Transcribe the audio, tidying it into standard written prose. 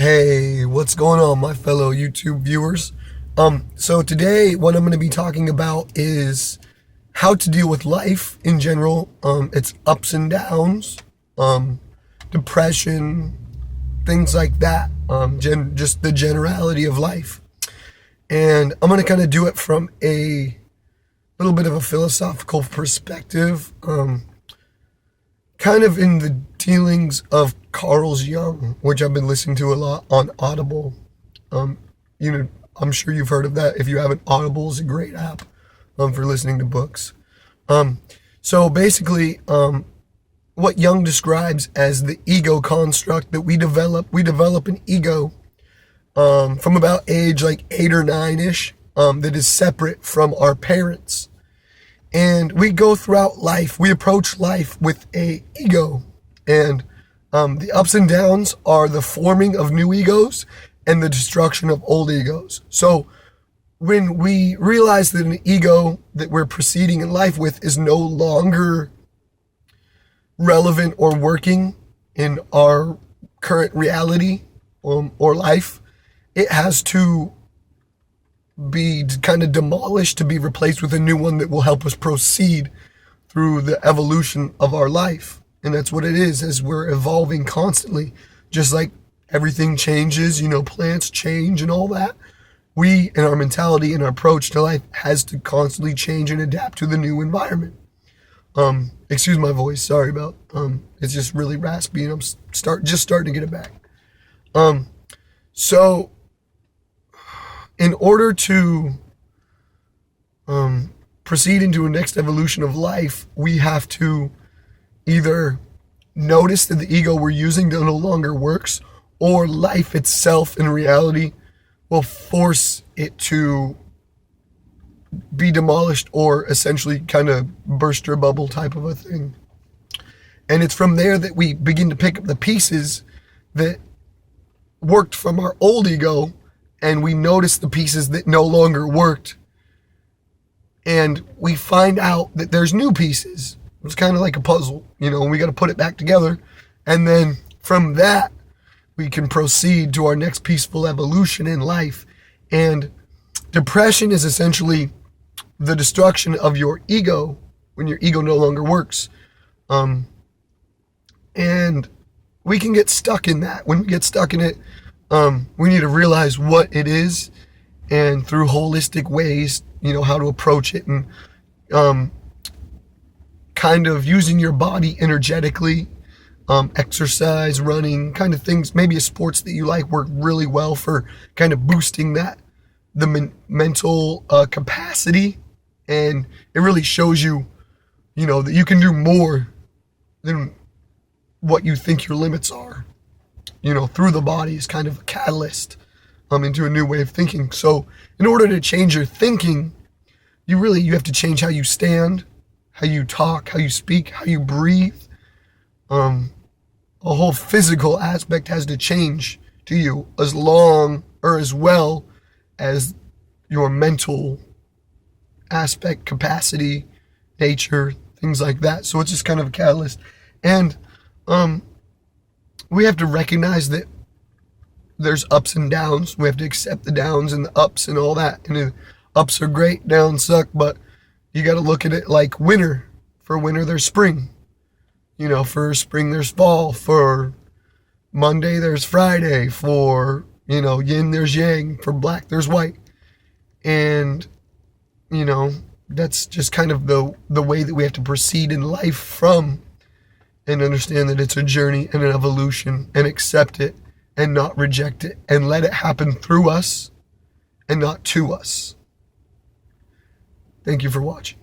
Hey, what's going on, my fellow YouTube viewers? So today what I'm going to be talking about is how to deal with life in general, its ups and downs, depression, things like that, just the generality of life. And I'm going to kind of do it from a little bit of a philosophical perspective, kind of in the dealings of Carl Jung, which I've been listening to a lot on Audible. I'm sure you've heard of that. If you haven't, Audible is a great app for listening to books. So basically, what Jung describes as the ego construct that we develop an ego from about age like 8 or 9-ish, that is separate from our parents. And we go throughout life, we approach life with a ego. And the ups and downs are the forming of new egos and the destruction of old egos. So when we realize that an ego that we're proceeding in life with is no longer relevant or working in our current reality or life, it has to be kind of demolished to be replaced with a new one that will help us proceed through the evolution of our life. And that's what it is, as we're evolving constantly. Just like everything changes, plants change and all that. We, in our mentality and our approach to life, has to constantly change and adapt to the new environment. Excuse my voice, sorry about, it's just really raspy and I'm just starting to get it back. So in order to proceed into a next evolution of life, we have to either notice that the ego we're using no longer works, or life itself in reality will force it to be demolished or essentially kind of burst your bubble type of a thing. And it's from there that we begin to pick up the pieces that worked from our old ego, and we notice the pieces that no longer worked, and we find out that there's new pieces. It's kind of like a puzzle, and we got to put it back together. And then from that, we can proceed to our next peaceful evolution in life. And depression is essentially the destruction of your ego when your ego no longer works. And we can get stuck in that. When we get stuck in it, we need to realize what it is, and through holistic ways, how to approach it, and kind of using your body energetically, exercise, running, kind of things, maybe a sports that you like work really well for kind of boosting the mental capacity. And it really shows you, that you can do more than what you think your limits are. Through the body is kind of a catalyst into a new way of thinking. So in order to change your thinking, you have to change how you stand, how you talk, how you speak, how you breathe. A whole physical aspect has to change to you, as well as your mental aspect, capacity, nature, things like that. So it's just kind of a catalyst. And we have to recognize that there's ups and downs. We have to accept the downs and the ups and all that. And the ups are great, downs suck, but you got to look at it like winter. For winter, there's spring. For spring, there's fall. For Monday, there's Friday. For, yin, there's yang. For black, there's white. And, that's just kind of the way that we have to proceed in life from, and understand that it's a journey and an evolution, and accept it and not reject it, and let it happen through us and not to us. Thank you for watching.